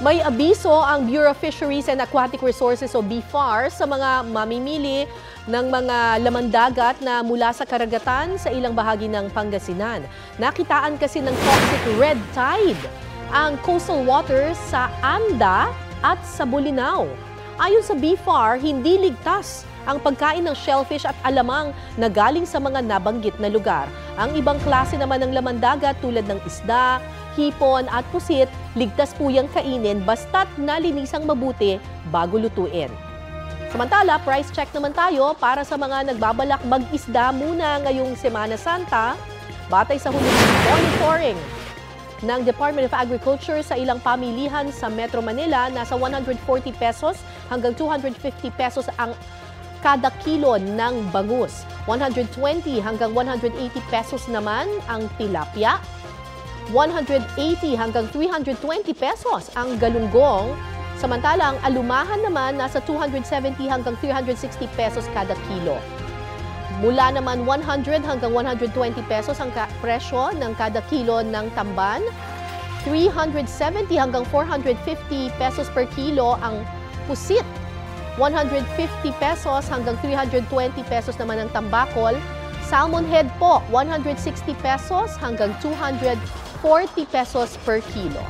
May abiso ang Bureau of Fisheries and Aquatic Resources o BFAR sa mga mamimili ng mga laman dagat na mula sa karagatan sa ilang bahagi ng Pangasinan. Nakitaan kasi ng toxic red tide ang coastal waters sa Anda at sa Bolinao. Ayon sa BFAR, hindi ligtas ang pagkain ng shellfish at alamang na galing sa mga nabanggit na lugar. Ang ibang klase naman ng laman dagat tulad ng isda, hipon at pusit, ligtas po yang kainin basta't nalinisang mabuti bago lutuin. Samantala, price check naman tayo para sa mga nagbabalak mag-isda muna ngayong Semana Santa. Batay sa huling monitoring ng Department of Agriculture sa ilang pamilihan sa Metro Manila, nasa 140 pesos hanggang 250 pesos ang kada kilo ng bangus. 120 hanggang 180 pesos naman ang tilapia. 180 hanggang 320 pesos ang galunggong. Samantala, ang alumahan naman nasa 270 hanggang 360 pesos kada kilo. Mula naman 100 hanggang 120 pesos ang presyo ng kada kilo ng tamban. 370 hanggang 450 pesos per kilo ang pusit. 150 pesos hanggang 320 pesos naman ang tambakol. Salmon head po, 160 pesos hanggang 240 pesos per kilo.